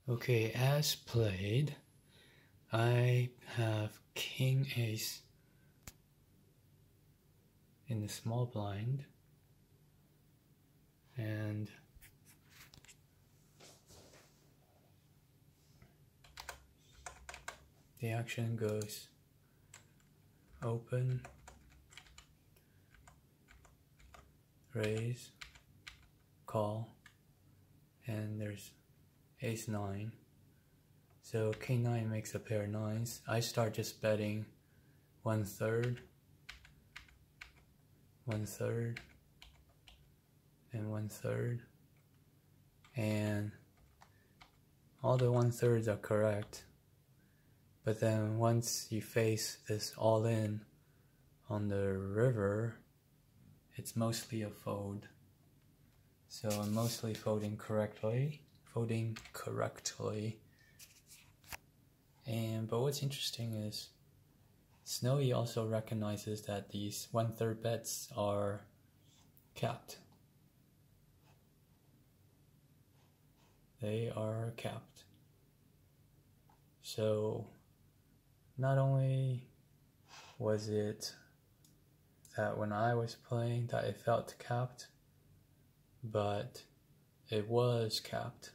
Okay, as played, I have King Ace in the small blind, and the action goes open, raise, call, and there's Ace 9. So King 9 makes a pair of 9s. I start just betting 1/3, 1/3, and 1/3, and all the 1/3s are correct. But then once you face this all in on the river, it's mostly a fold. So I'm mostly folding correctly. But what's interesting is Snowy also recognizes that these 1/3 bets are capped. They are capped. So not only was it that when I was playing that it felt capped, but it was capped.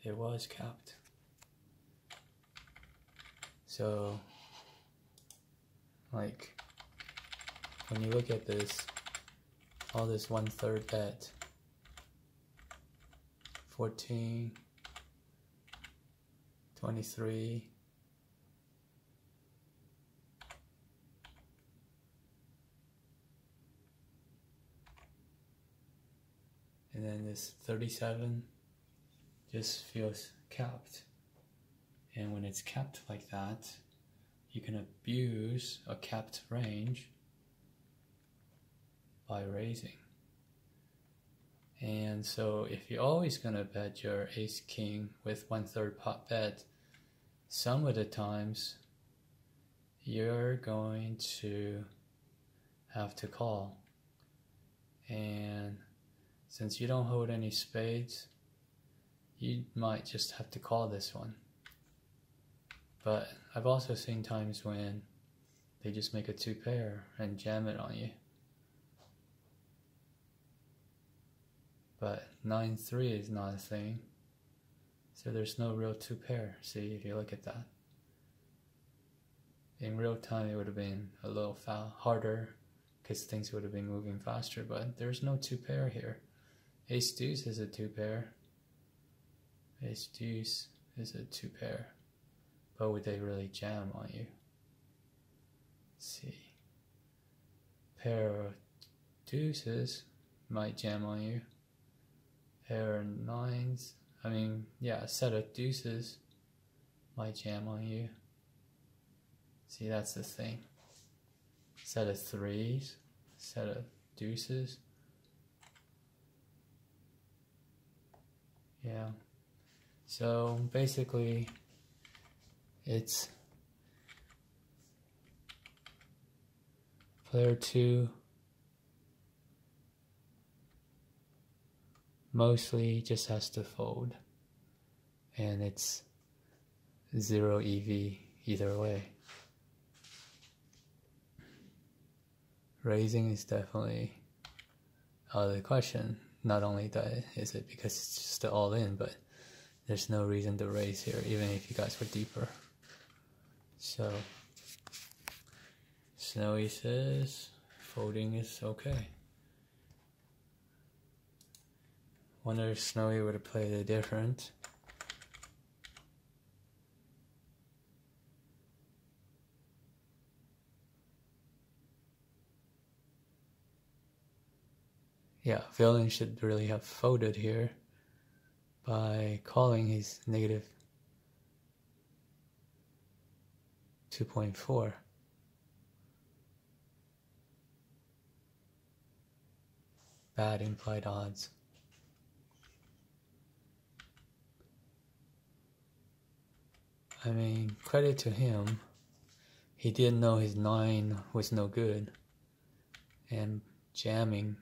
It was capped. So, like, when you look at this, all this 1/3 bet, 14, 23, and then this 37 just feels capped. And when it's capped like that, you can abuse a capped range by raising. And so if you're always gonna bet your Ace King with 1/3 pot bet, some of the times you're going to have to call. And since you don't hold any spades, you might just have to call this one. But I've also seen times when they just make a 2 pair and jam it on you. But 9-3 is not a thing, so there's no real 2 pair. See, if you look at that. In real time it would have been a little harder because things would have been moving faster, but there's no 2 pair here. Ace Deuce is a 2 pair. Ace Deuce is a 2 pair. But would they really jam on you? Let's see. Pair of deuces might jam on you. Pair of 9s, a set of deuces might jam on you. See, that's the thing. Set of 3s, set of deuces. Yeah. So basically, it's player 2 mostly just has to fold, and it's 0 EV either way. Raising is definitely out of the question. Not only that is it because it's just all in, but there's no reason to raise here, even if you guys were deeper. So, Snowy says folding is okay. Wonder if Snowy would have played it different. Yeah, Villain should really have folded here by calling his negative 2.4. Bad implied odds. I mean, credit to him. He didn't know his 9 was no good, and jamming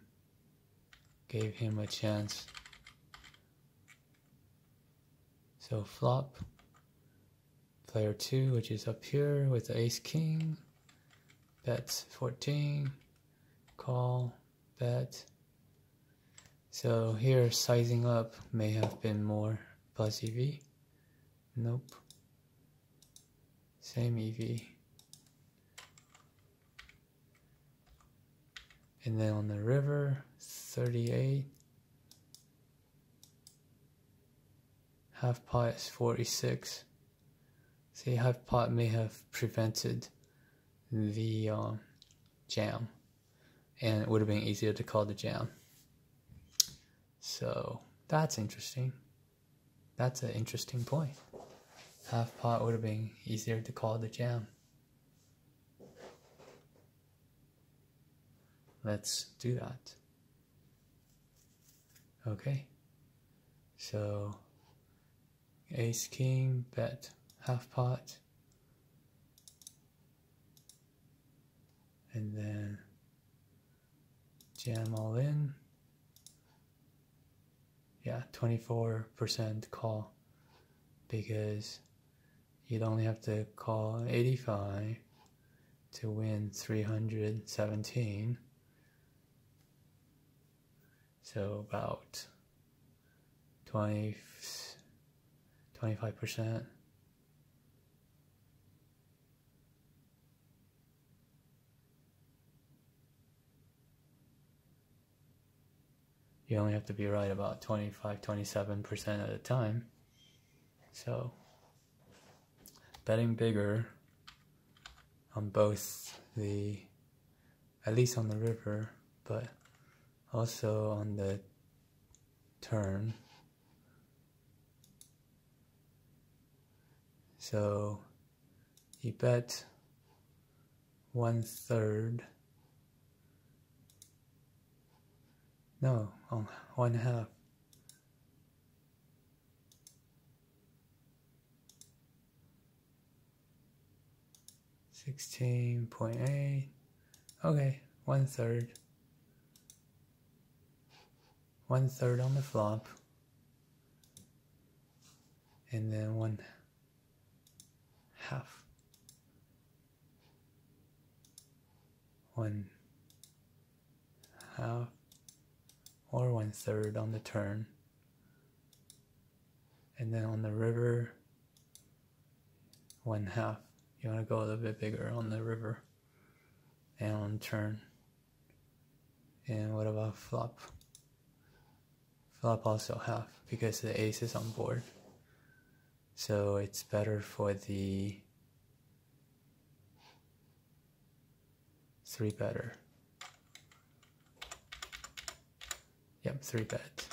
gave him a chance So flop, player 2, which is up here with the ace king, bets 14, call, bet. So here sizing up may have been more plus EV. Nope. Same EV. And then on the river, 38. Half pot is 46. See, half pot may have prevented the jam, and it would have been easier to call the jam. So that's interesting. That's an interesting point. Half pot would have been easier to call the jam. Let's do that. Okay. So ace king, bet half pot. And then jam all in. Yeah, 24% call, because you'd only have to call 85 to win 317. So about 25%. You only have to be right about 27% at a time. So betting bigger on both the, at least on the river, but also on the turn. So you bet 1/3. No, 1/2. $16.8. Okay, 1/3. 1/3 on the flop, and then 1/2. 1/2 or 1/3 on the turn, and then on the river 1/2. You want to go a little bit bigger on the river and on turn. And what about flop? Flop also half, because the ace is on board. So it's better for the 3-better. Yep, 3-bet.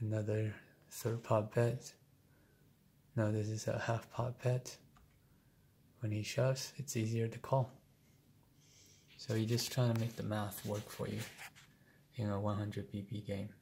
Another 3rd pot bet. No, this is a half pot bet. When he shoves, it's easier to call. So you're just trying to make the math work for you in a 100 BB game.